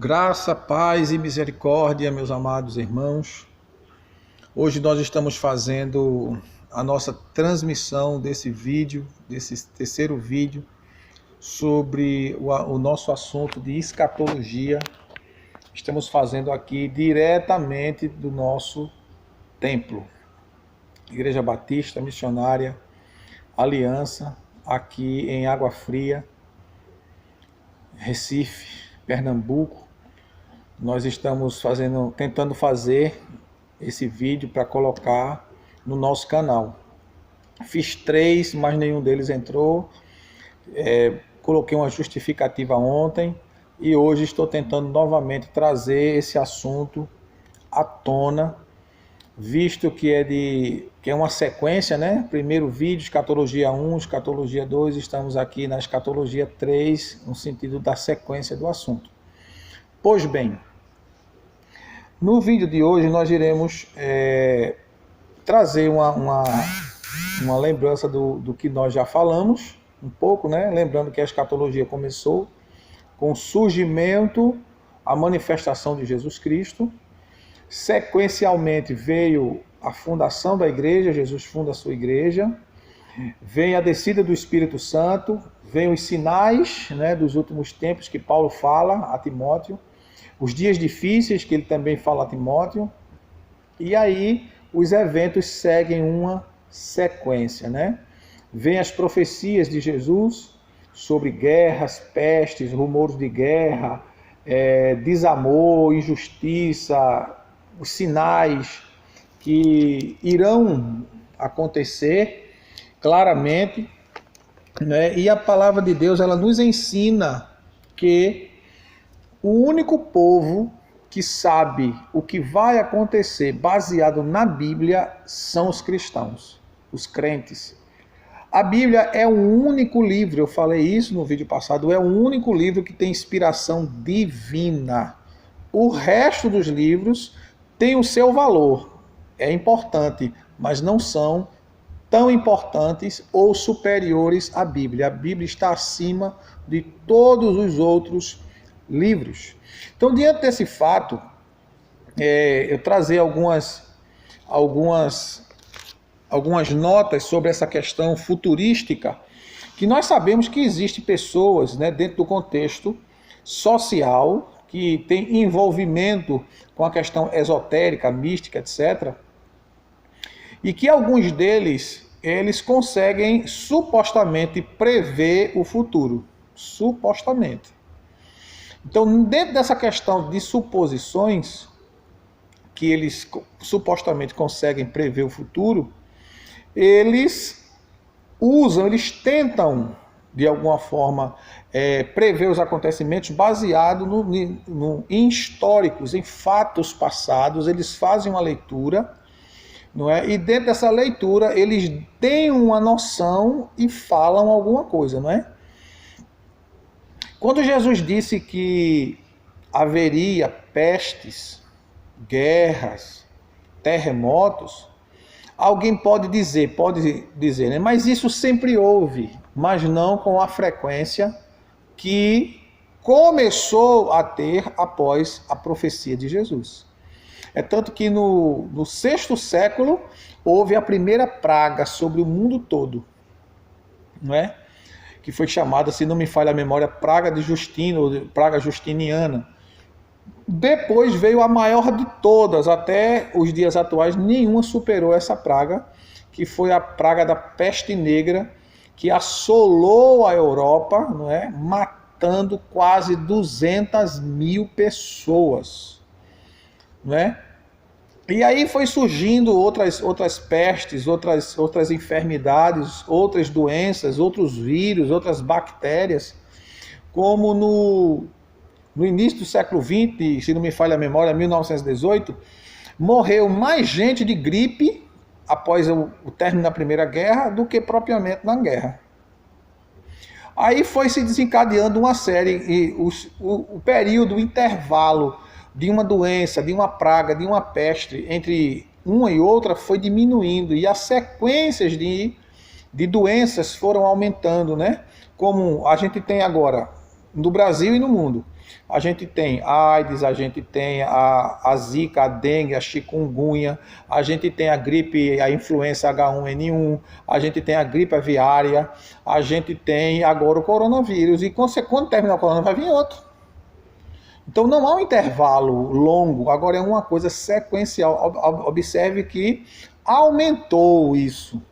Graça, paz e misericórdia, meus amados irmãos. Hoje nós estamos fazendo a nossa transmissão desse vídeo, desse terceiro vídeo, sobre o nosso assunto de escatologia. Estamos fazendo aqui diretamente do nosso templo, Igreja Batista Missionária Aliança, aqui em Água Fria, Recife, Pernambuco. Nós estamos tentando fazer esse vídeo para colocar no nosso canal. Fiz 3, mas nenhum deles entrou. Coloquei uma justificativa ontem e hoje estou tentando novamente trazer esse assunto à tona, visto que é uma sequência, né? Primeiro vídeo, escatologia 1, escatologia 2, estamos aqui na escatologia 3, no sentido da sequência do assunto. Pois bem, no vídeo de hoje nós iremos trazer uma lembrança do que nós já falamos, um pouco, né? Lembrando que a escatologia começou com o surgimento, a manifestação de Jesus Cristo. Sequencialmente veio a fundação da igreja, Jesus funda a sua igreja. Vem a descida do Espírito Santo, vem os sinais, né, dos últimos tempos que Paulo fala a Timóteo. Os dias difíceis, que ele também fala a Timóteo, e aí os eventos seguem uma sequência, né? Vem as profecias de Jesus sobre guerras, pestes, rumores de guerra, desamor, injustiça, os sinais que irão acontecer claramente, né? E a palavra de Deus, ela nos ensina que o único povo que sabe o que vai acontecer baseado na Bíblia são os cristãos, os crentes. A Bíblia é o único livro, eu falei isso no vídeo passado, é o único livro que tem inspiração divina. O resto dos livros tem o seu valor, é importante, mas não são tão importantes ou superiores à Bíblia. A Bíblia está acima de todos os outros livros. Então, diante desse fato, eu trazer algumas notas sobre essa questão futurística, que nós sabemos que existem pessoas, né, dentro do contexto social, que tem envolvimento com a questão esotérica, mística, etc., e que alguns deles, eles conseguem supostamente prever o futuro. Supostamente. Então, dentro dessa questão de suposições, que eles supostamente conseguem prever o futuro, eles tentam, de alguma forma, prever os acontecimentos baseado em históricos, em fatos passados. Eles fazem uma leitura, não é? E dentro dessa leitura, eles têm uma noção e falam alguma coisa, não é? Quando Jesus disse que haveria pestes, guerras, terremotos, alguém pode dizer, né? Mas isso sempre houve, mas não com a frequência que começou a ter após a profecia de Jesus. É tanto que no 6º século houve a primeira praga sobre o mundo todo, não é? Que foi chamada, se não me falha a memória, praga de Justino, ou praga justiniana. Depois veio a maior de todas, até os dias atuais, nenhuma superou essa praga, que foi a praga da peste negra, que assolou a Europa, não é? Matando quase 200.000 pessoas, não é? E aí foi surgindo outras pestes, outras enfermidades, outras doenças, outros vírus, outras bactérias, como no início do século XX, se não me falha a memória, 1918, morreu mais gente de gripe após o término da Primeira Guerra do que propriamente na guerra. Aí foi se desencadeando uma série, e o período, o intervalo de uma doença, de uma praga, de uma peste, entre uma e outra, foi diminuindo, e as sequências de doenças foram aumentando, né? Como a gente tem agora no Brasil e no mundo. A gente tem a AIDS, a gente tem a zika, a dengue, a chikungunya, a gente tem a gripe, a influenza H1N1, a gente tem a gripe aviária, a gente tem agora o coronavírus, e quando terminar o coronavírus vai vir outro. Então não há um intervalo longo, agora é uma coisa sequencial. Observe que aumentou isso.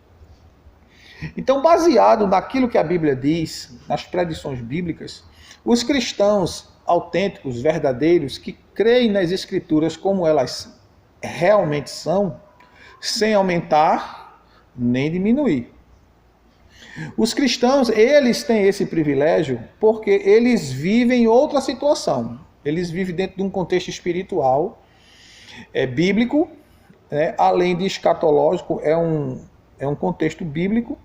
Então, baseado naquilo que a Bíblia diz, nas predições bíblicas, os cristãos autênticos, verdadeiros, que creem nas Escrituras como elas realmente são, sem aumentar nem diminuir. Os cristãos, eles têm esse privilégio porque eles vivem outra situação. Eles vivem dentro de um contexto espiritual, bíblico, né? Além de escatológico, é um contexto bíblico,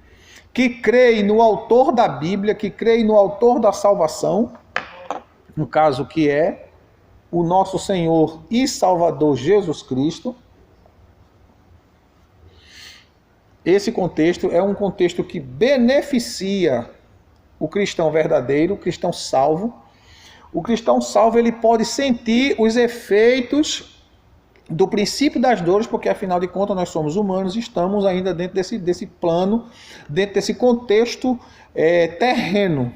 que crê no autor da Bíblia, que crê no autor da salvação, no caso que é o nosso Senhor e Salvador Jesus Cristo. Esse contexto é um contexto que beneficia o cristão verdadeiro, o cristão salvo. O cristão salvo, ele pode sentir os efeitos do princípio das dores, porque afinal de contas nós somos humanos, estamos ainda dentro desse plano, dentro desse contexto terreno.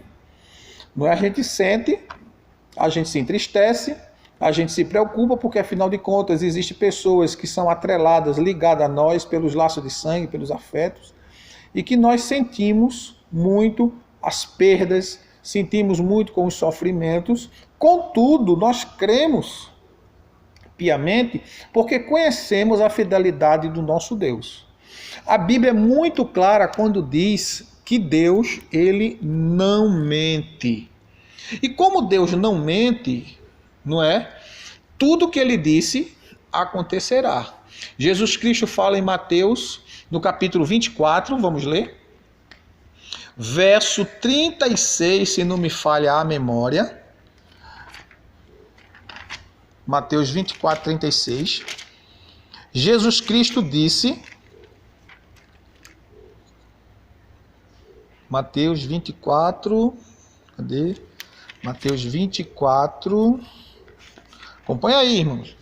Não é? A gente sente, a gente se entristece, a gente se preocupa, porque afinal de contas existem pessoas que são atreladas, ligadas a nós pelos laços de sangue, pelos afetos, e que nós sentimos muito as perdas, sentimos muito com os sofrimentos. Contudo, nós cremos piamente porque conhecemos a fidelidade do nosso Deus. A Bíblia é muito clara quando diz que Deus, ele não mente. E como Deus não mente, não é? Tudo que ele disse acontecerá. Jesus Cristo fala em Mateus, no capítulo 24, vamos ler? Verso 36, se não me falha a memória. Mateus 24, 36. Jesus Cristo disse... Mateus 24... Cadê? Mateus 24... Acompanha aí, irmãos.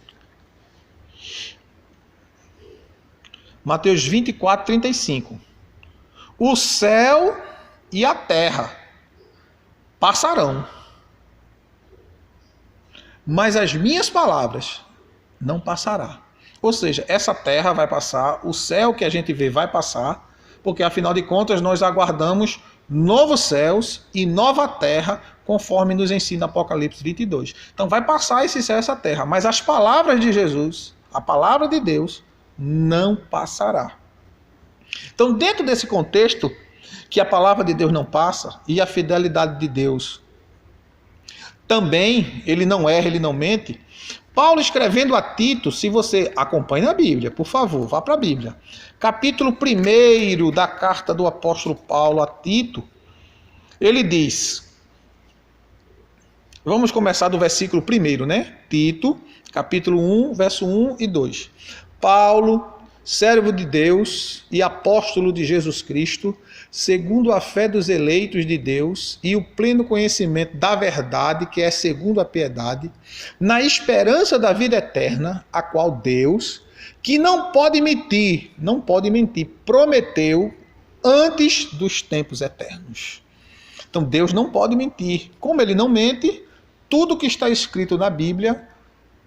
Mateus 24, 35. O céu e a terra passarão, mas as minhas palavras não passará. Ou seja, essa terra vai passar, o céu que a gente vê vai passar, porque afinal de contas nós aguardamos novos céus e nova terra, conforme nos ensina Apocalipse 22. Então vai passar esse céu e essa terra, mas as palavras de Jesus, a palavra de Deus, não passará. Então, dentro desse contexto, que a palavra de Deus não passa, e a fidelidade de Deus também, ele não erra, ele não mente, Paulo escrevendo a Tito, se você acompanha a Bíblia, por favor, vá para a Bíblia. Capítulo 1 da carta do apóstolo Paulo a Tito, ele diz, vamos começar do versículo 1, né? Tito, capítulo 1, verso 1 e 2. Paulo, servo de Deus e apóstolo de Jesus Cristo, segundo a fé dos eleitos de Deus e o pleno conhecimento da verdade, que é segundo a piedade, na esperança da vida eterna, a qual Deus, que não pode mentir, prometeu antes dos tempos eternos. Então Deus não pode mentir. Como ele não mente, tudo que está escrito na Bíblia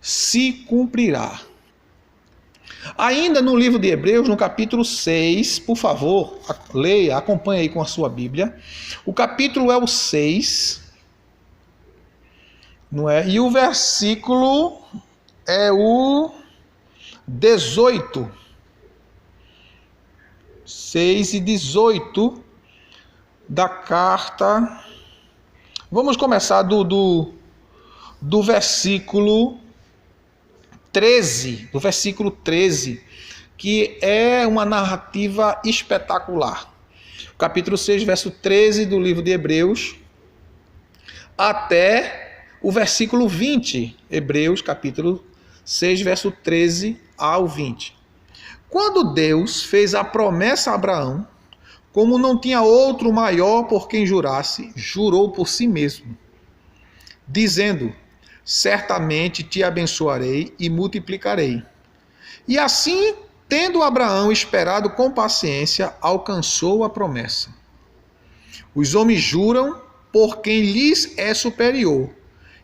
se cumprirá. Ainda no livro de Hebreus, no capítulo 6, por favor, leia, acompanhe aí com a sua Bíblia. O capítulo é o 6, não é? E o versículo é o 18. 6 e 18 da carta. Vamos começar do versículo 13, do versículo 13, que é uma narrativa espetacular. Capítulo 6, verso 13 do livro de Hebreus, até o versículo 20. Hebreus, capítulo 6, verso 13 ao 20. Quando Deus fez a promessa a Abraão, como não tinha outro maior por quem jurasse, jurou por si mesmo, dizendo: certamente te abençoarei e multiplicarei. E assim, tendo Abraão esperado com paciência, alcançou a promessa. Os homens juram por quem lhes é superior,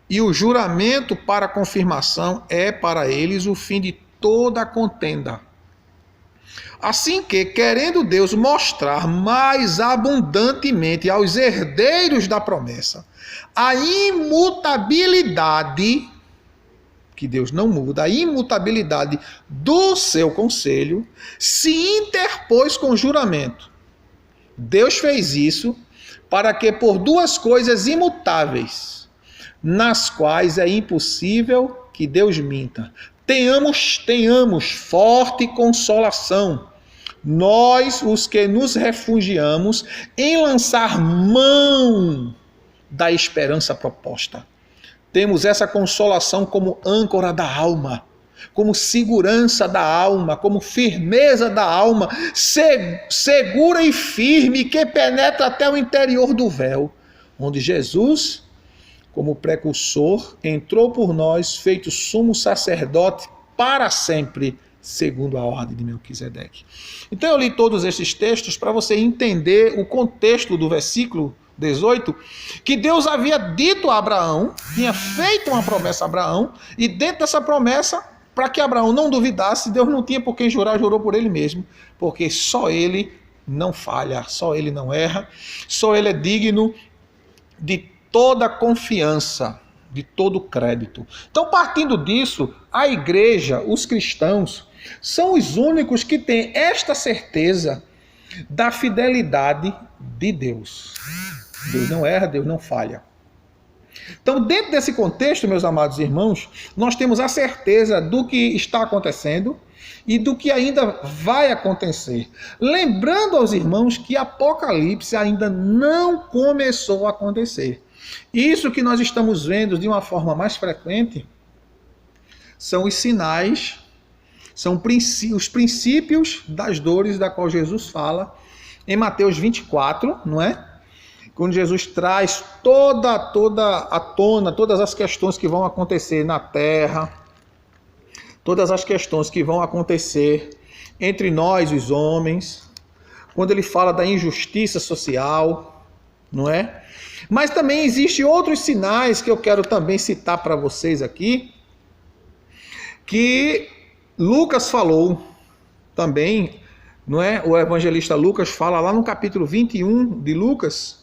e o juramento para confirmação é para eles o fim de toda a contenda. Assim que, querendo Deus mostrar mais abundantemente aos herdeiros da promessa a imutabilidade, que Deus não muda, a imutabilidade do seu conselho, se interpôs com juramento. Deus fez isso para que por duas coisas imutáveis, nas quais é impossível que Deus minta, tenhamos forte consolação, nós os que nos refugiamos em lançar mão da esperança proposta. Temos essa consolação como âncora da alma, como segurança da alma, como firmeza da alma, segura e firme, que penetra até o interior do véu, onde Jesus, como precursor, entrou por nós, feito sumo sacerdote para sempre, segundo a ordem de Melquisedeque. Então eu li todos esses textos para você entender o contexto do versículo 18, que Deus havia dito a Abraão, tinha feito uma promessa a Abraão, e dentro dessa promessa, para que Abraão não duvidasse, Deus não tinha por quem jurar, jurou por ele mesmo, porque só ele não falha, só ele não erra, só ele é digno de toda confiança, de todo crédito. Então, partindo disso, a igreja, os cristãos, são os únicos que têm esta certeza da fidelidade de Deus. Deus não erra, Deus não falha. Então, dentro desse contexto, meus amados irmãos, nós temos a certeza do que está acontecendo e do que ainda vai acontecer. Lembrando aos irmãos que Apocalipse ainda não começou a acontecer. Isso que nós estamos vendo de uma forma mais frequente são os sinais, são os princípios das dores da qual Jesus fala em Mateus 24, não é? Quando Jesus traz toda à tona, todas as questões que vão acontecer na terra, todas as questões que vão acontecer entre nós, os homens, quando ele fala da injustiça social, não é? Mas também existem outros sinais que eu quero também citar para vocês aqui, que Lucas falou também, não é? O evangelista Lucas fala lá no capítulo 21 de Lucas,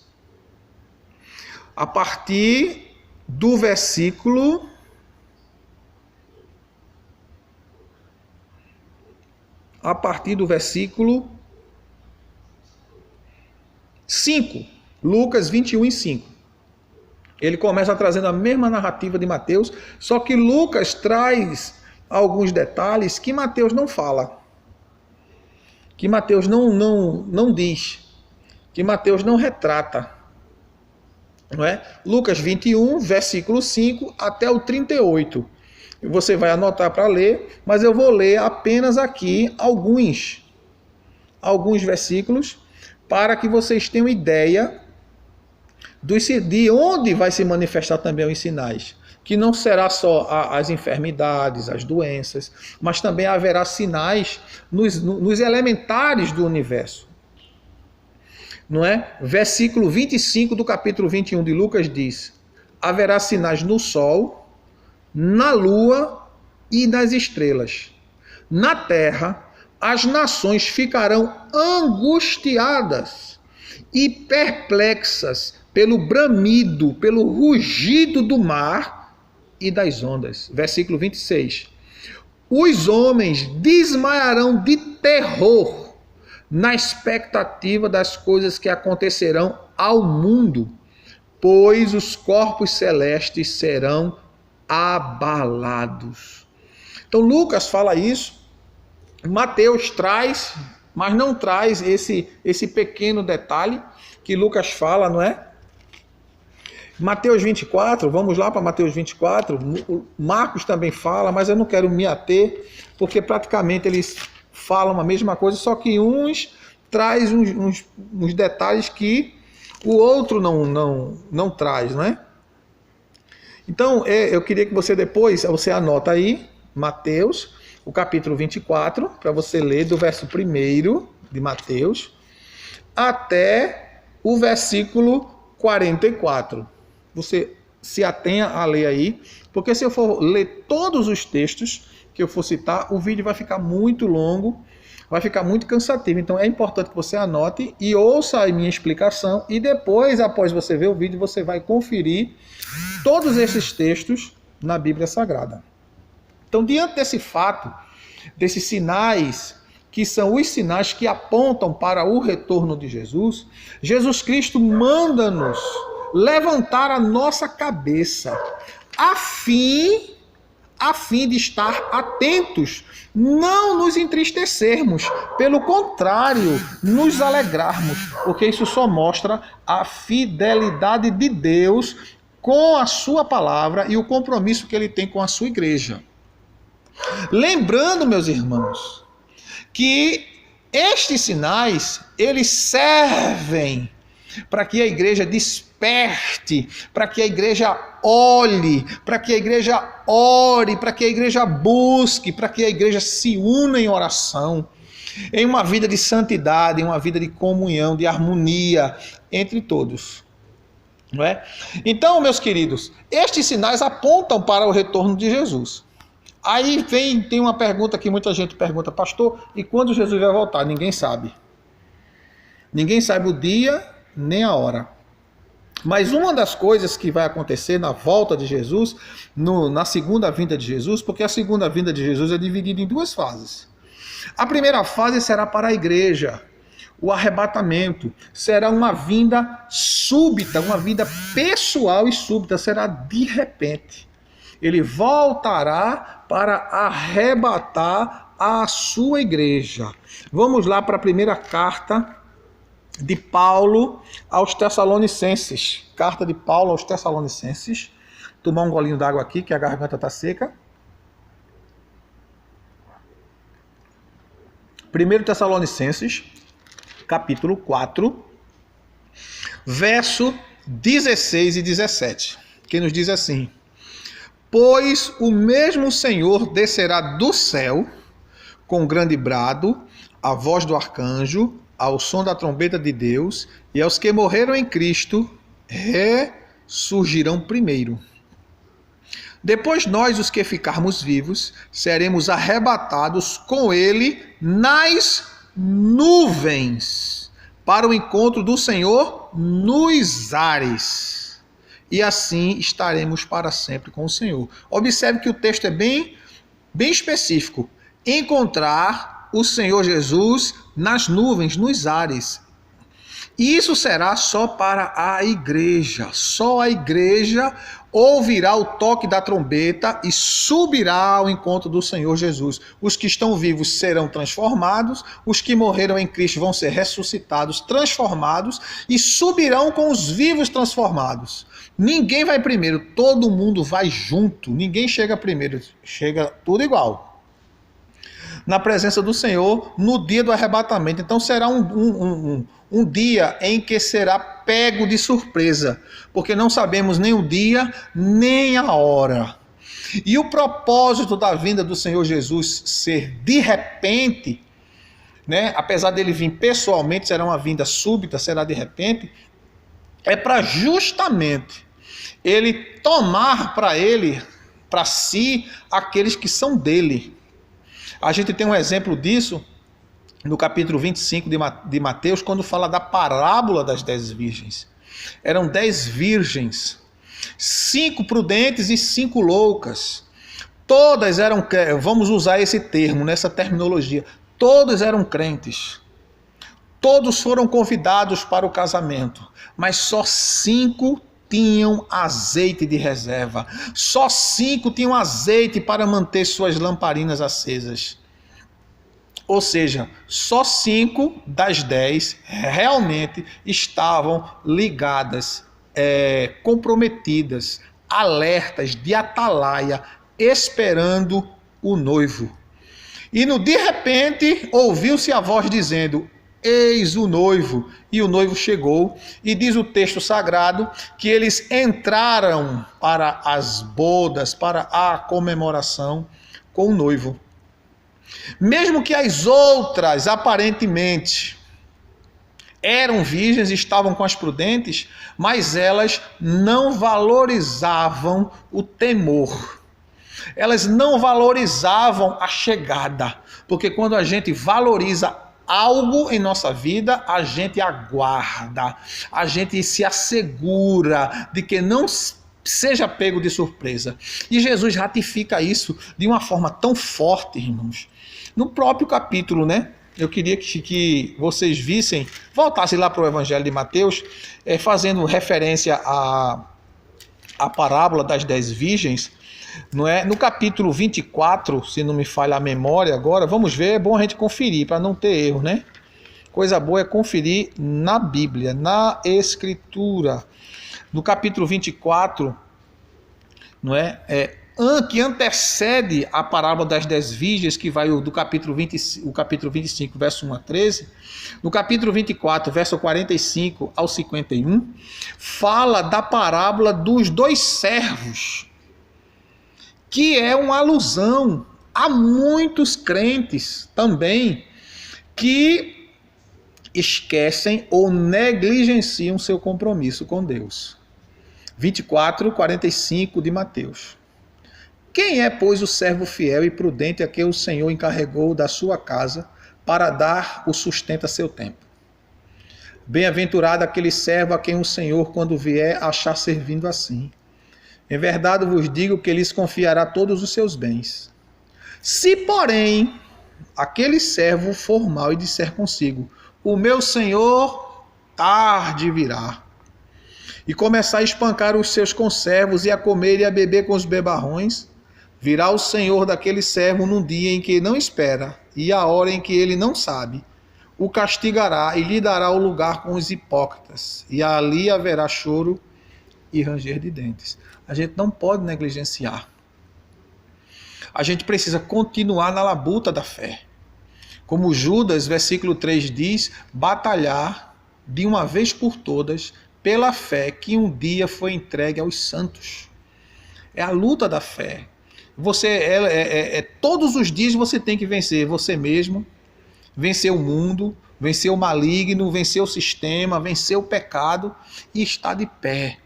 a partir do versículo 5. Lucas 21:5. Ele começa trazendo a mesma narrativa de Mateus, só que Lucas traz alguns detalhes que Mateus não fala, que Mateus não diz, que Mateus não retrata. Não é? Lucas 21, versículo 5 até o 38. Você vai anotar para ler, mas eu vou ler apenas aqui alguns versículos para que vocês tenham ideia de onde vai se manifestar também os sinais. Que não será só as enfermidades, as doenças, mas também haverá sinais nos elementares do universo. Não é? Versículo 25 do capítulo 21 de Lucas diz: haverá sinais no sol, na lua e nas estrelas. Na terra, as nações ficarão angustiadas e perplexas pelo bramido, pelo rugido do mar e das ondas. Versículo 26. Os homens desmaiarão de terror na expectativa das coisas que acontecerão ao mundo, pois os corpos celestes serão abalados. Então Lucas fala isso, Mateus traz, mas não traz esse pequeno detalhe que Lucas fala, não é? Mateus 24, vamos lá para Mateus 24, Marcos também fala, mas eu não quero me ater, porque praticamente eles falam a mesma coisa, só que uns traz uns detalhes que o outro não traz, não é? Então, eu queria que você depois, você anota aí, Mateus, o capítulo 24, para você ler do verso 1 de Mateus até o versículo 44. Você se atenha a ler aí, porque se eu for ler todos os textos que eu for citar, o vídeo vai ficar muito longo, vai ficar muito cansativo. Então é importante que você anote e ouça a minha explicação, e depois, após você ver o vídeo, você vai conferir todos esses textos na Bíblia Sagrada. Então, diante desse fato, desses sinais, que são os sinais que apontam para o retorno de Jesus, Jesus Cristo manda-nos levantar a nossa cabeça, a fim de estar atentos, não nos entristecermos, pelo contrário, nos alegrarmos, porque isso só mostra a fidelidade de Deus com a sua palavra e o compromisso que ele tem com a sua igreja. Lembrando, meus irmãos, que estes sinais, eles servem para que a igreja desperte, para que a igreja olhe, para que a igreja ore, para que a igreja busque, para que a igreja se una em oração, em uma vida de santidade, em uma vida de comunhão, de harmonia entre todos. Não é? Então, meus queridos, estes sinais apontam para o retorno de Jesus. Aí tem uma pergunta que muita gente pergunta, pastor, e quando Jesus vai voltar? Ninguém sabe. Ninguém sabe o dia nem a hora. Mas uma das coisas que vai acontecer na volta de Jesus, na segunda vinda de Jesus, porque a segunda vinda de Jesus é dividida em duas fases. A primeira fase será para a igreja. O arrebatamento será uma vinda súbita, uma vinda pessoal e súbita, será de repente. Ele voltará para arrebatar a sua igreja. Vamos lá para a primeira carta de Paulo aos Tessalonicenses. Carta de Paulo aos Tessalonicenses. Tomar um golinho d'água aqui, que a garganta está seca. 1 Tessalonicenses, capítulo 4, verso 16 e 17, que nos diz assim: pois o mesmo Senhor descerá do céu com grande brado, a voz do arcanjo, ao som da trombeta de Deus, e aos que morreram em Cristo ressurgirão primeiro. Depois nós, os que ficarmos vivos, seremos arrebatados com ele nas nuvens, para o encontro do Senhor nos ares. E assim estaremos para sempre com o Senhor. Observe que o texto é bem específico. Encontrar o Senhor Jesus nas nuvens, nos ares. E isso será só para a igreja. Só a igreja ouvirá o toque da trombeta e subirá ao encontro do Senhor Jesus. Os que estão vivos serão transformados, os que morreram em Cristo vão ser ressuscitados, transformados e subirão com os vivos transformados. Ninguém vai primeiro, todo mundo vai junto. Ninguém chega primeiro, chega tudo igual. Na presença do Senhor, no dia do arrebatamento. Então será um dia em que será pego de surpresa, porque não sabemos nem o dia, nem a hora. E o propósito da vinda do Senhor Jesus ser de repente, né, apesar dele vir pessoalmente, será uma vinda súbita, será de repente, é para justamente ele tomar para si, aqueles que são dele. A gente tem um exemplo disso no capítulo 25 de Mateus, quando fala da parábola das 10 virgens. Eram 10 virgens, 5 prudentes e 5 loucas. Todas eram, vamos usar esse termo, nessa terminologia, todos eram crentes. Todos foram convidados para o casamento, mas só 5 tinham azeite de reserva. Só 5 tinham azeite para manter suas lamparinas acesas. Ou seja, só 5 das 10 realmente estavam ligadas, comprometidas, alertas, de atalaia, esperando o noivo. E de repente ouviu-se a voz dizendo: eis o noivo, e o noivo chegou, e diz o texto sagrado que eles entraram para as bodas, para a comemoração com o noivo. Mesmo que as outras, aparentemente, eram virgens, estavam com as prudentes, mas elas não valorizavam o temor. Elas não valorizavam a chegada, porque quando a gente valoriza algo em nossa vida, a gente aguarda, a gente se assegura de que não seja pego de surpresa. E Jesus ratifica isso de uma forma tão forte, irmãos. No próprio capítulo, né? Eu queria que vocês vissem, voltassem lá para o Evangelho de Mateus, fazendo referência à parábola das 10 virgens, não é? No capítulo 24, se não me falha a memória agora, vamos ver, é bom a gente conferir, para não ter erro, né? Coisa boa é conferir na Bíblia, na Escritura. No capítulo 24, não é? Que antecede a parábola das 10 virgens, que vai do capítulo 25, verso 1 a 13, no capítulo 24, verso 45 ao 51, fala da parábola dos 2 servos, que é uma alusão a muitos crentes também que esquecem ou negligenciam seu compromisso com Deus. 24, 45 de Mateus. Quem é, pois, o servo fiel e prudente a quem o Senhor encarregou da sua casa para dar o sustento a seu tempo? Bem-aventurado aquele servo a quem o Senhor, quando vier, achar servindo assim. Em verdade vos digo que lhes confiará todos os seus bens. Se, porém, aquele servo for mau e disser consigo, o meu Senhor tarde virá, e começar a espancar os seus conservos e a comer e a beber com os bebarrões, virá o Senhor daquele servo num dia em que não espera e a hora em que ele não sabe, o castigará e lhe dará o lugar com os hipócritas, e ali haverá choro e ranger de dentes. A gente não pode negligenciar. A gente precisa continuar na labuta da fé. Como Judas, versículo 3 diz, batalhar de uma vez por todas pela fé que um dia foi entregue aos santos. É a luta da fé. Todos os dias você tem que vencer você mesmo, vencer o mundo, vencer o maligno, vencer o sistema, vencer o pecado e estar de pé.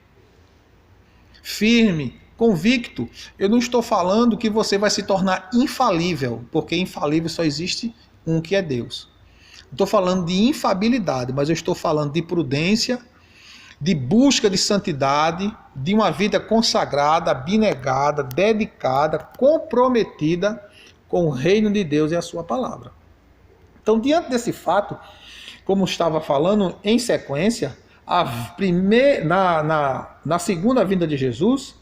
Firme, convicto. Eu não estou falando que você vai se tornar infalível, porque infalível só existe um, que é Deus. Estou falando de infabilidade, mas eu estou falando de prudência, de busca de santidade, de uma vida consagrada, abnegada, dedicada, comprometida com o reino de Deus e a sua palavra. Então, diante desse fato, como estava falando em sequência, na segunda vinda de Jesus,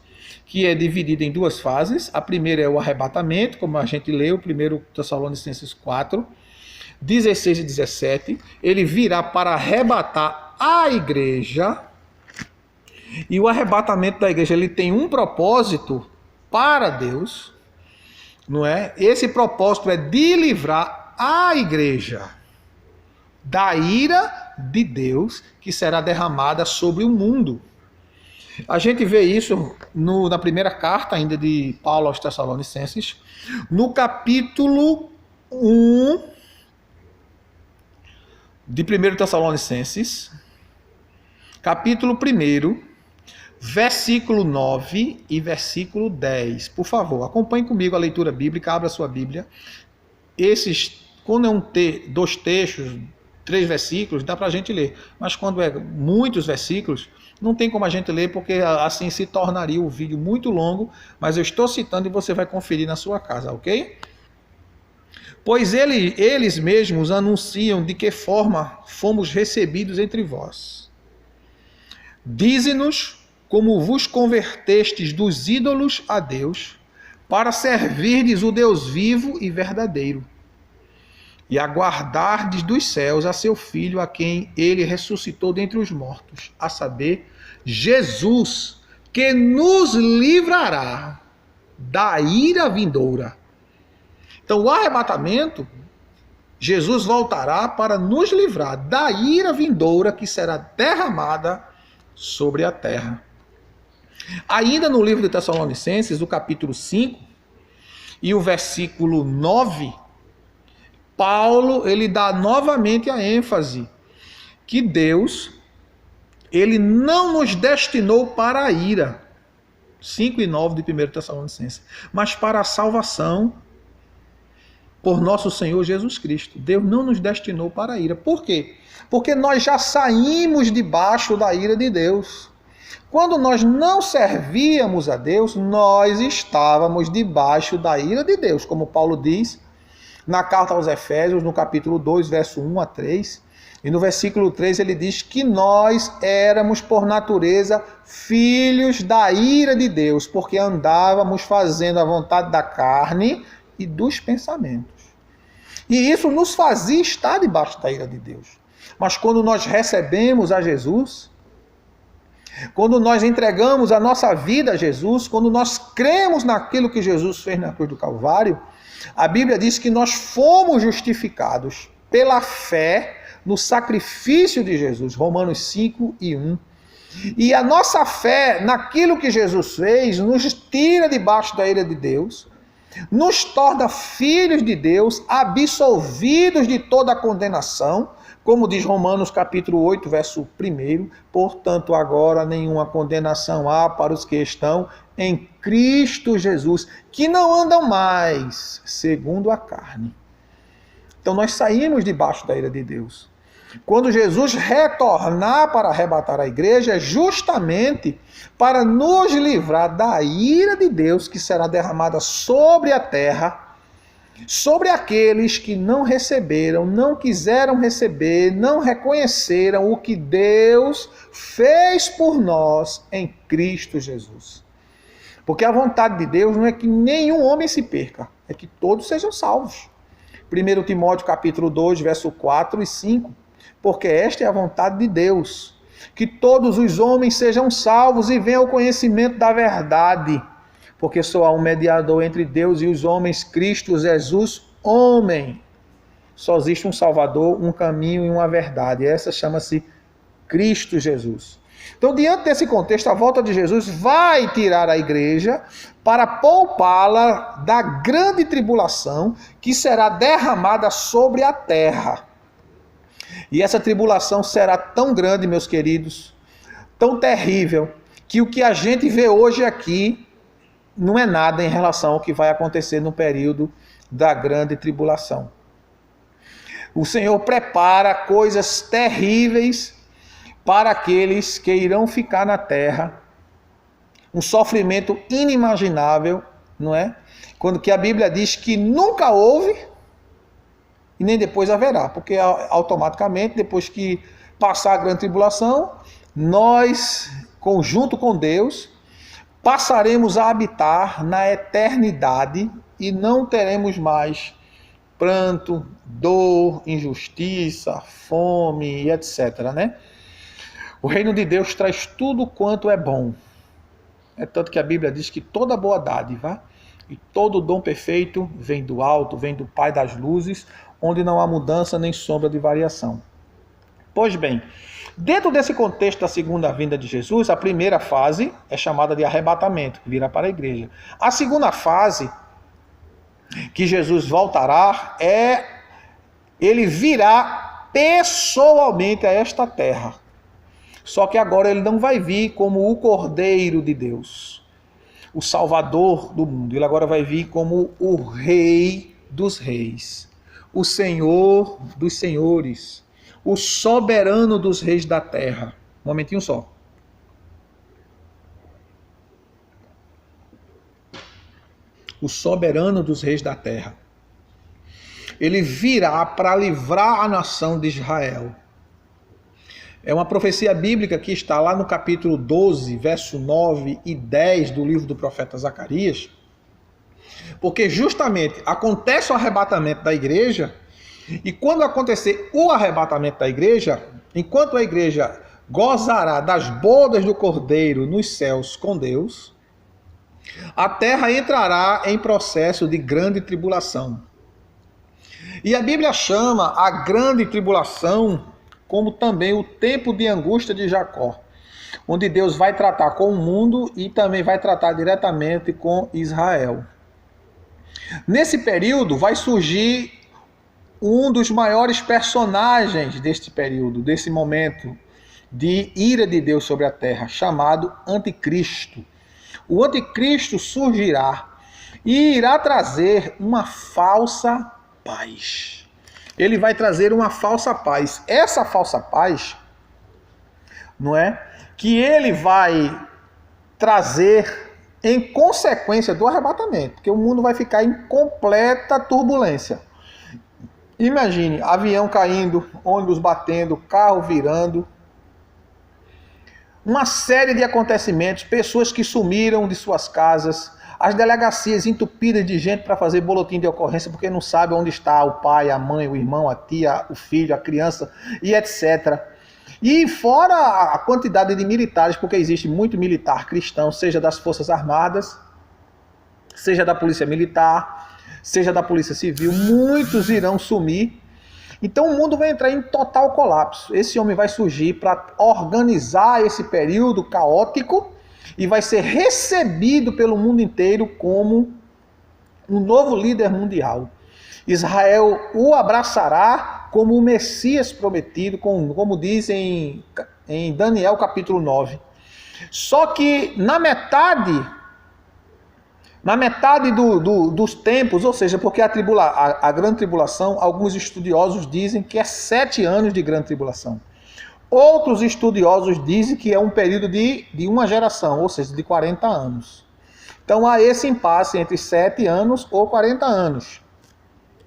que é dividida em 2 fases, a primeira é o arrebatamento, como a gente leu, 1 Tessalonicenses 4, 16 e 17, ele virá para arrebatar a igreja, e o arrebatamento da igreja ele tem um propósito para Deus, não é? Esse propósito é de livrar a igreja da ira de Deus que será derramada sobre o mundo. A gente vê isso na primeira carta ainda de Paulo aos Tessalonicenses, no capítulo 1 de 1 Tessalonicenses, capítulo 1, versículo 9 e versículo 10. Por favor, acompanhe comigo a leitura bíblica, abra sua Bíblia. Quando é 2 textos, 3 versículos, dá para a gente ler. Mas quando é muitos versículos, não tem como a gente ler, porque assim se tornaria o vídeo muito longo, mas eu estou citando e você vai conferir na sua casa, ok? Pois eles mesmos anunciam de que forma fomos recebidos entre vós. Dize-nos como vos convertestes dos ídolos a Deus, para servirdes o Deus vivo e verdadeiro, e aguardardes dos céus a seu Filho, a quem ele ressuscitou dentre os mortos, a saber, Jesus, que nos livrará da ira vindoura. Então, o arrebatamento Jesus voltará para nos livrar da ira vindoura que será derramada sobre a terra. Ainda no livro de Tessalonicenses, o capítulo 5 e o versículo 9, Paulo ele dá novamente a ênfase que Deus ele não nos destinou para a ira, 5 e 9 de 1 Tessalonicenses, mas para a salvação por nosso Senhor Jesus Cristo. Deus não nos destinou para a ira. Por quê? Porque nós já saímos debaixo da ira de Deus. Quando nós não servíamos a Deus, nós estávamos debaixo da ira de Deus, como Paulo diz na carta aos Efésios, no capítulo 2, verso 1 a 3, e no versículo 3 ele diz que nós éramos por natureza filhos da ira de Deus, porque andávamos fazendo a vontade da carne e dos pensamentos. E isso nos fazia estar debaixo da ira de Deus. Mas quando nós recebemos a Jesus, quando nós entregamos a nossa vida a Jesus, quando nós cremos naquilo que Jesus fez na cruz do Calvário, a Bíblia diz que nós fomos justificados pela fé no sacrifício de Jesus, Romanos 5 e 1. E a nossa fé naquilo que Jesus fez nos tira debaixo da ira de Deus, nos torna filhos de Deus, absolvidos de toda a condenação, como diz Romanos capítulo 8, verso 1, portanto agora nenhuma condenação há para os que estão em Cristo Jesus, que não andam mais segundo a carne. Então nós saímos debaixo da ira de Deus. Quando Jesus retornar para arrebatar a igreja, é justamente para nos livrar da ira de Deus que será derramada sobre a terra, sobre aqueles que não receberam, não quiseram receber, não reconheceram o que Deus fez por nós em Cristo Jesus. Porque a vontade de Deus não é que nenhum homem se perca, é que todos sejam salvos. 1 Timóteo capítulo 2, verso 4 e 5. Porque esta é a vontade de Deus, que todos os homens sejam salvos e venham ao conhecimento da verdade. Porque só há um mediador entre Deus e os homens, Cristo Jesus, homem. Só existe um Salvador, um caminho e uma verdade. Essa chama-se Cristo Jesus. Então, diante desse contexto, a volta de Jesus vai tirar a igreja para poupá-la da grande tribulação que será derramada sobre a terra. E essa tribulação será tão grande, meus queridos, tão terrível, que o que a gente vê hoje aqui não é nada em relação ao que vai acontecer no período da grande tribulação. O Senhor prepara coisas terríveis para aqueles que irão ficar na terra, um sofrimento inimaginável, não é? Quando que a Bíblia diz que nunca houve e nem depois haverá, porque automaticamente, depois que passar a grande tribulação, nós, junto com Deus, passaremos a habitar na eternidade e não teremos mais pranto, dor, injustiça, fome e etc, né? O reino de Deus traz tudo quanto é bom. É tanto que a Bíblia diz que toda boa dádiva e todo dom perfeito vem do alto, vem do Pai das luzes, onde não há mudança nem sombra de variação. Pois bem, dentro desse contexto da segunda vinda de Jesus, a primeira fase é chamada de arrebatamento, que virá para a igreja. A segunda fase, que Jesus voltará, ele virá pessoalmente a esta terra. Só que agora ele não vai vir como o Cordeiro de Deus, o Salvador do mundo. Ele agora vai vir como o Rei dos Reis, o Senhor dos Senhores, o soberano dos reis da terra. Um momentinho só. O soberano dos reis da terra. Ele virá para livrar a nação de Israel. É uma profecia bíblica que está lá no capítulo 12, verso 9 e 10 do livro do profeta Zacarias. Porque justamente acontece o arrebatamento da igreja, e quando acontecer o arrebatamento da igreja, enquanto a igreja gozará das bodas do Cordeiro nos céus com Deus, a terra entrará em processo de grande tribulação. E a Bíblia chama a grande tribulação como também o tempo de angústia de Jacó, onde Deus vai tratar com o mundo e também vai tratar diretamente com Israel. Nesse período vai surgir um dos maiores personagens deste período, desse momento de ira de Deus sobre a terra, chamado Anticristo. O Anticristo surgirá e irá trazer uma falsa paz. Ele vai trazer uma falsa paz. Essa falsa paz, não é? Que ele vai trazer em consequência do arrebatamento, porque o mundo vai ficar em completa turbulência. Imagine, avião caindo, ônibus batendo, carro virando, uma série de acontecimentos, pessoas que sumiram de suas casas, as delegacias entupidas de gente para fazer boletim de ocorrência porque não sabe onde está o pai, a mãe, o irmão, a tia, o filho, a criança e etc. E fora a quantidade de militares, porque existe muito militar cristão, seja das Forças Armadas, seja da Polícia Militar, seja da Polícia Civil, muitos irão sumir. Então o mundo vai entrar em total colapso. Esse homem vai surgir para organizar esse período caótico e vai ser recebido pelo mundo inteiro como um novo líder mundial. Israel o abraçará como o Messias prometido, como diz em Daniel capítulo 9. Só que na metade dos tempos, ou seja, porque a grande tribulação, alguns estudiosos dizem que é 7 anos de grande tribulação. Outros estudiosos dizem que é um período de uma geração, ou seja, de 40 anos. Então há esse impasse entre 7 anos ou 40 anos.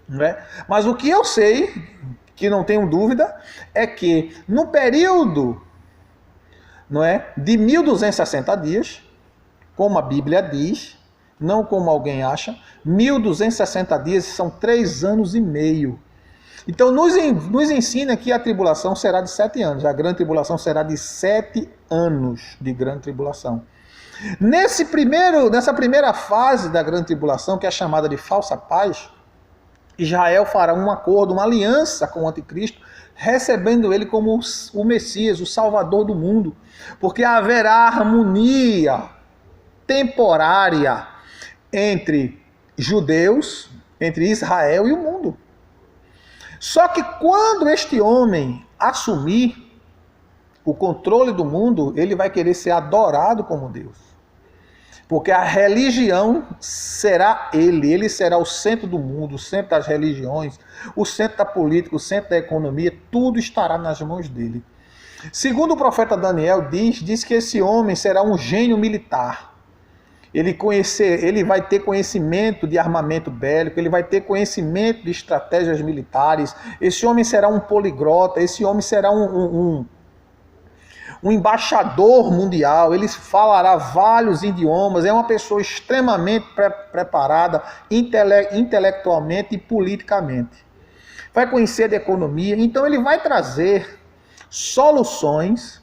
Né? Mas o que eu sei, que não tenho dúvida, é que no período, não é, de 1260 dias, como a Bíblia diz, não como alguém acha, 1260 dias são 3 anos e meio. Então nos ensina que a tribulação será de 7 anos, a grande tribulação será de 7 anos de grande tribulação. Nessa primeira fase da grande tribulação, que é chamada de falsa paz, Israel fará um acordo, uma aliança com o Anticristo, recebendo ele como o Messias, o Salvador do mundo, porque haverá harmonia temporária entre judeus, entre Israel e o mundo. Só que quando este homem assumir o controle do mundo, ele vai querer ser adorado como Deus. Porque a religião será ele será o centro do mundo, o centro das religiões, o centro da política, o centro da economia, tudo estará nas mãos dele. Segundo o profeta Daniel diz que esse homem será um gênio militar. Ele vai ter conhecimento de armamento bélico, ele vai ter conhecimento de estratégias militares, esse homem será um poliglota, esse homem será um embaixador mundial, ele falará vários idiomas, é uma pessoa extremamente preparada intelectualmente e politicamente. Vai conhecer de economia, então ele vai trazer soluções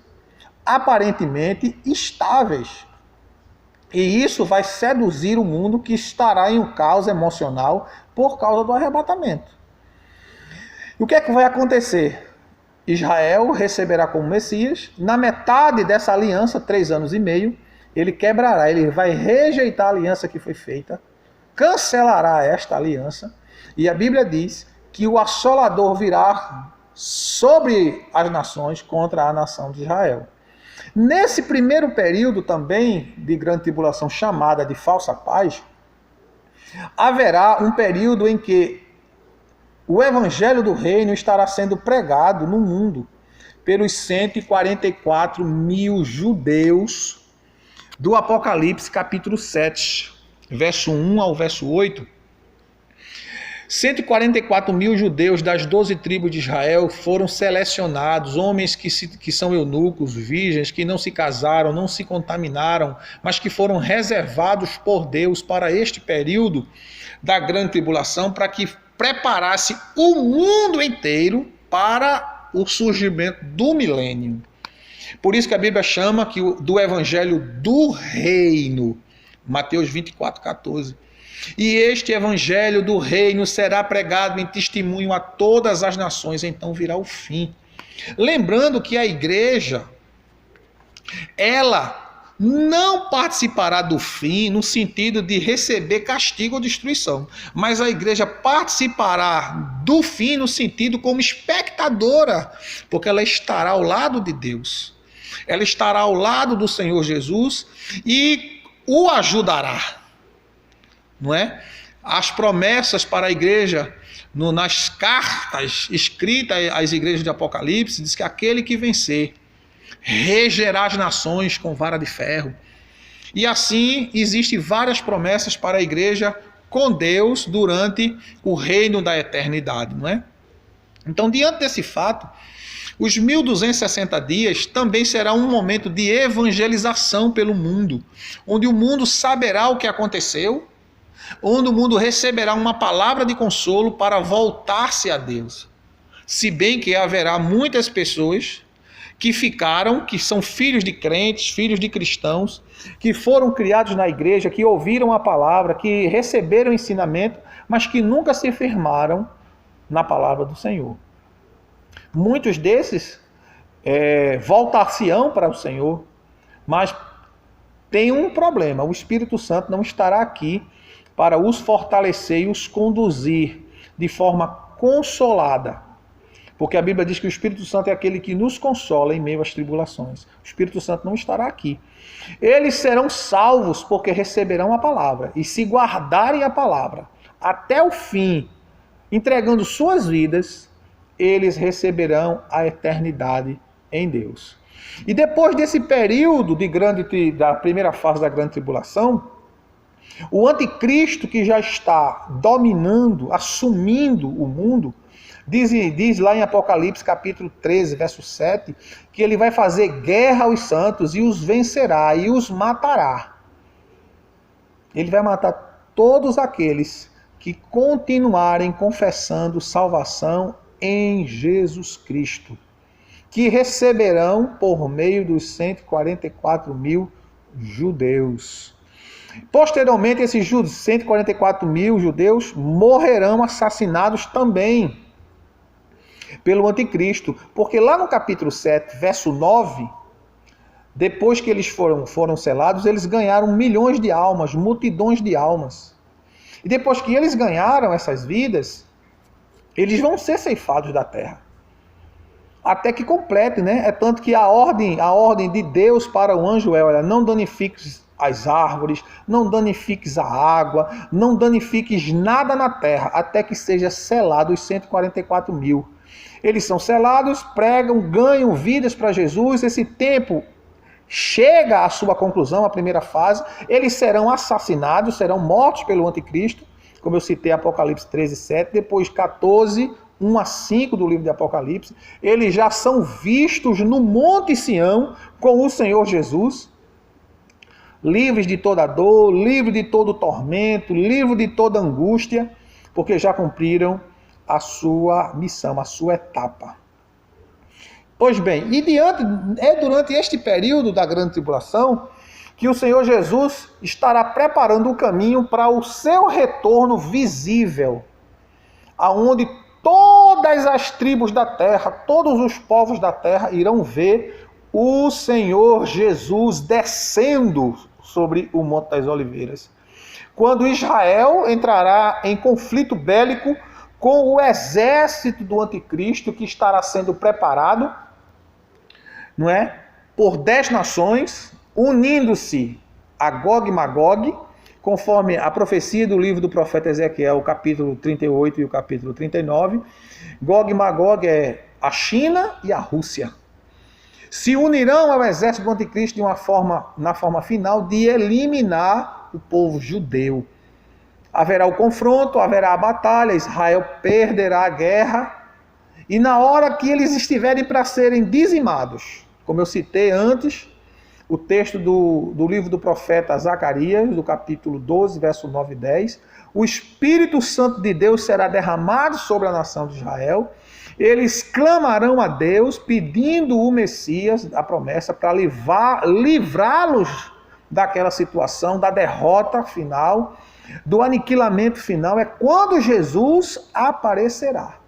aparentemente estáveis. E isso vai seduzir o mundo que estará em um caos emocional por causa do arrebatamento. E o que é que vai acontecer? Israel receberá como Messias, na metade dessa aliança, 3 anos e meio, ele quebrará, ele vai rejeitar a aliança que foi feita, cancelará esta aliança, e a Bíblia diz que o assolador virá sobre as nações contra a nação de Israel. Nesse primeiro período também de grande tribulação, chamada de falsa paz, haverá um período em que o evangelho do reino estará sendo pregado no mundo pelos 144 mil judeus do Apocalipse capítulo 7, verso 1 ao verso 8. 144 mil judeus das 12 tribos de Israel foram selecionados, homens que são eunucos, virgens, que não se casaram, não se contaminaram, mas que foram reservados por Deus para este período da grande tribulação, para que preparasse o mundo inteiro para o surgimento do milênio. Por isso que a Bíblia chama do evangelho do reino, Mateus 24, 14. E este evangelho do reino será pregado em testemunho a todas as nações, então virá o fim. Lembrando que a igreja, ela não participará do fim no sentido de receber castigo ou destruição, mas a igreja participará do fim no sentido como espectadora, porque ela estará ao lado de Deus, ela estará ao lado do Senhor Jesus e o ajudará, não é? As promessas para a igreja, nas cartas escritas às igrejas de Apocalipse, diz que aquele que vencer regerá as nações com vara de ferro. E assim, existem várias promessas para a igreja com Deus durante o reino da eternidade, não é? Então, diante desse fato, os 1260 dias também será um momento de evangelização pelo mundo, onde o mundo saberá o que aconteceu, onde o mundo receberá uma palavra de consolo para voltar-se a Deus. Se bem que haverá muitas pessoas que ficaram, que são filhos de crentes, filhos de cristãos, que foram criados na igreja, que ouviram a palavra, que receberam ensinamento, mas que nunca se firmaram na palavra do Senhor. Muitos desses voltar-se-ão para o Senhor, mas tem um problema: o Espírito Santo não estará aqui para os fortalecer e os conduzir de forma consolada. Porque a Bíblia diz que o Espírito Santo é aquele que nos consola em meio às tribulações. O Espírito Santo não estará aqui. Eles serão salvos porque receberão a palavra. E se guardarem a palavra até o fim, entregando suas vidas, eles receberão a eternidade em Deus. E depois desse período da primeira fase da grande tribulação, o anticristo, que já está dominando, assumindo o mundo, diz lá em Apocalipse capítulo 13, verso 7, que ele vai fazer guerra aos santos e os vencerá e os matará. Ele vai matar todos aqueles que continuarem confessando salvação em Jesus Cristo, que receberão por meio dos 144 mil judeus. Posteriormente, esses 144 mil judeus morrerão assassinados também pelo anticristo, porque lá no capítulo 7, verso 9, depois que eles foram selados, eles ganharam milhões de almas, multidões de almas. E depois que eles ganharam essas vidas, eles vão ser ceifados da terra, até que complete, né? É tanto que a ordem de Deus para o anjo é: olha, não danifiques as árvores, não danifiques a água, não danifiques nada na terra, até que seja selado os 144 mil. Eles são selados, pregam, ganham vidas para Jesus. Esse tempo chega à sua conclusão, a primeira fase. Eles serão assassinados, serão mortos pelo anticristo, como eu citei Apocalipse 13, 7. Depois 14, 1 a 5 do livro de Apocalipse. Eles já são vistos no Monte Sião com o Senhor Jesus, livres de toda dor, livres de todo tormento, livres de toda angústia, porque já cumpriram a sua missão, a sua etapa. Pois bem, durante este período da grande tribulação que o Senhor Jesus estará preparando o caminho para o seu retorno visível, aonde todas as tribos da terra, todos os povos da terra irão ver o Senhor Jesus descendo sobre o Monte das Oliveiras. Quando Israel entrará em conflito bélico com o exército do anticristo, que estará sendo preparado, não é, por 10 nações, unindo-se a Gog e Magog, conforme a profecia do livro do profeta Ezequiel, o capítulo 38 e o capítulo 39. Gog e Magog é a China e a Rússia. Se unirão ao exército do anticristo na forma final de eliminar o povo judeu. Haverá o confronto, haverá a batalha, Israel perderá a guerra, e na hora que eles estiverem para serem dizimados, como eu citei antes, o texto do livro do profeta Zacarias, do capítulo 12, verso 9 e 10, o Espírito Santo de Deus será derramado sobre a nação de Israel, eles clamarão a Deus pedindo o Messias, a promessa, para livrá-los daquela situação, da derrota final, do aniquilamento final é quando Jesus aparecerá.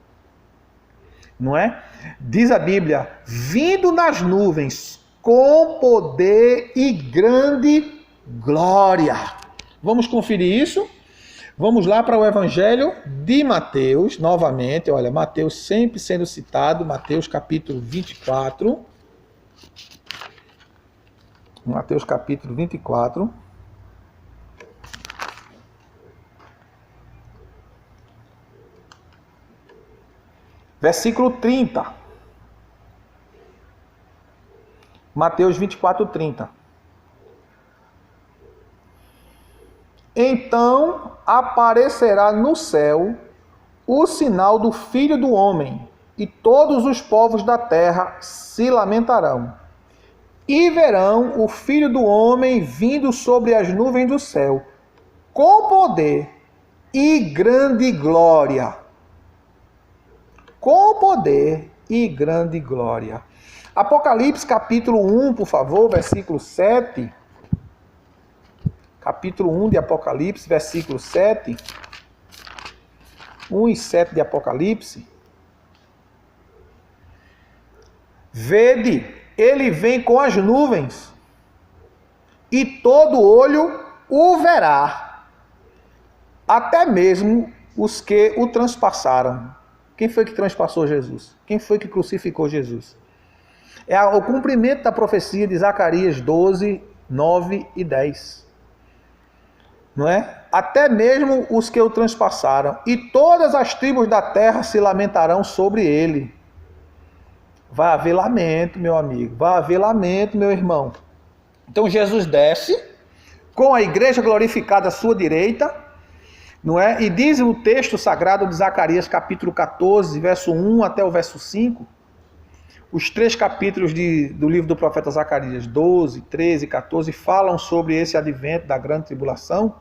Não é? Diz a Bíblia, vindo nas nuvens com poder e grande glória. Vamos conferir isso? Vamos lá para o Evangelho de Mateus, novamente. Olha, Mateus sempre sendo citado, Mateus capítulo 24. Mateus capítulo 24. Versículo 30. Mateus 24, 30. Então aparecerá no céu o sinal do Filho do Homem, e todos os povos da terra se lamentarão. E verão o Filho do Homem vindo sobre as nuvens do céu, com poder e grande glória. Com poder e grande glória. Apocalipse capítulo 1, por favor, versículo 7. Capítulo 1 de Apocalipse, versículo 7. 1 e 7 de Apocalipse. Vede, ele vem com as nuvens, e todo olho o verá, até mesmo os que o transpassaram. Quem foi que transpassou Jesus? Quem foi que crucificou Jesus? É o cumprimento da profecia de Zacarias 12, 9 e 10. Não é? Até mesmo os que o transpassaram, e todas as tribos da terra se lamentarão sobre ele. Vai haver lamento, meu amigo. Vai haver lamento, meu irmão. Então Jesus desce, com a igreja glorificada à sua direita, não é? E diz o texto sagrado de Zacarias, capítulo 14, verso 1 até o verso 5, os 3 capítulos do livro do profeta Zacarias, 12, 13 e 14, falam sobre esse advento da grande tribulação,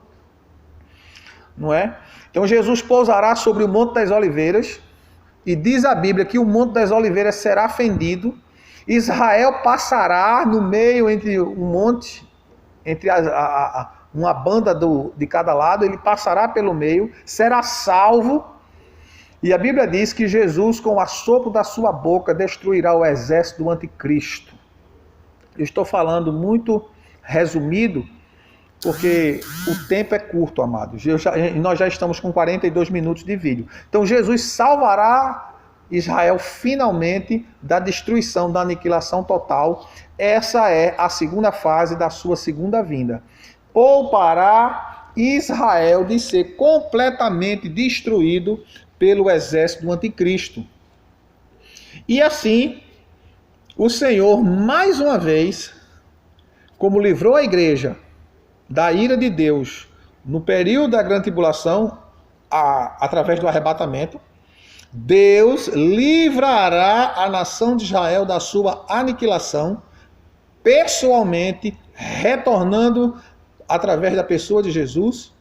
não é? Então Jesus pousará sobre o Monte das Oliveiras, e diz a Bíblia que o Monte das Oliveiras será fendido, Israel passará no meio entre um monte, entre uma banda de cada lado, ele passará pelo meio, será salvo, e a Bíblia diz que Jesus, com o assopro da sua boca, destruirá o exército do anticristo. Eu estou falando muito resumido, porque o tempo é curto, amados. Nós já estamos com 42 minutos de vídeo. Então Jesus salvará Israel finalmente da destruição, da aniquilação total. Essa é a segunda fase da sua segunda vinda. Poupará Israel de ser completamente destruído pelo exército do anticristo. E assim, o Senhor, mais uma vez, como livrou a igreja da ira de Deus no período da grande tribulação, através do arrebatamento, Deus livrará a nação de Israel da sua aniquilação, pessoalmente, retornando através da pessoa de Jesus,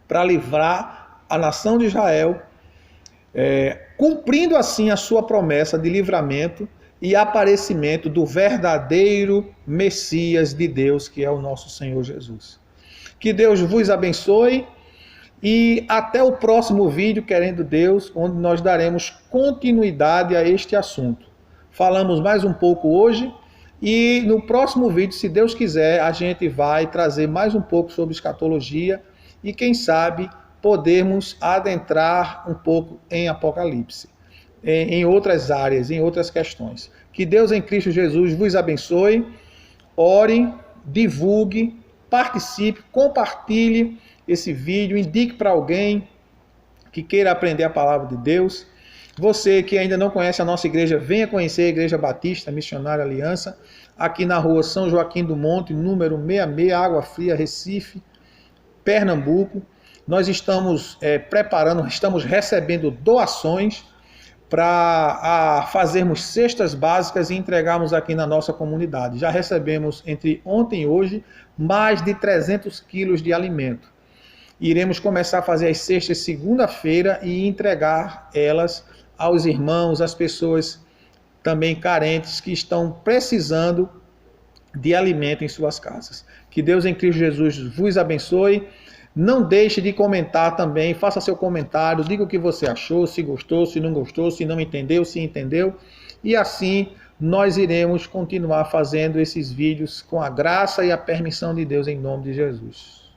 para livrar a nação de Israel, cumprindo assim a sua promessa de livramento e aparecimento do verdadeiro Messias de Deus, que é o nosso Senhor Jesus. Que Deus vos abençoe e até o próximo vídeo, querendo Deus, onde nós daremos continuidade a este assunto. Falamos mais um pouco hoje e no próximo vídeo, se Deus quiser, a gente vai trazer mais um pouco sobre escatologia e quem sabe podermos adentrar um pouco em Apocalipse, em outras áreas, em outras questões. Que Deus em Cristo Jesus vos abençoe, ore, divulgue, participe, compartilhe esse vídeo, indique para alguém que queira aprender a palavra de Deus. Você que ainda não conhece a nossa igreja, venha conhecer a Igreja Batista Missionária Aliança, aqui na rua São Joaquim do Monte, número 66, Água Fria, Recife, Pernambuco. Nós estamos estamos recebendo doações para fazermos cestas básicas e entregarmos aqui na nossa comunidade. Já recebemos, entre ontem e hoje, mais de 300 quilos de alimento. Iremos começar a fazer as cestas segunda-feira e entregar elas aos irmãos, às pessoas também carentes que estão precisando de alimento em suas casas. Que Deus em Cristo Jesus vos abençoe. Não deixe de comentar também, faça seu comentário, diga o que você achou, se gostou, se não gostou, se não entendeu, se entendeu. E assim nós iremos continuar fazendo esses vídeos com a graça e a permissão de Deus em nome de Jesus.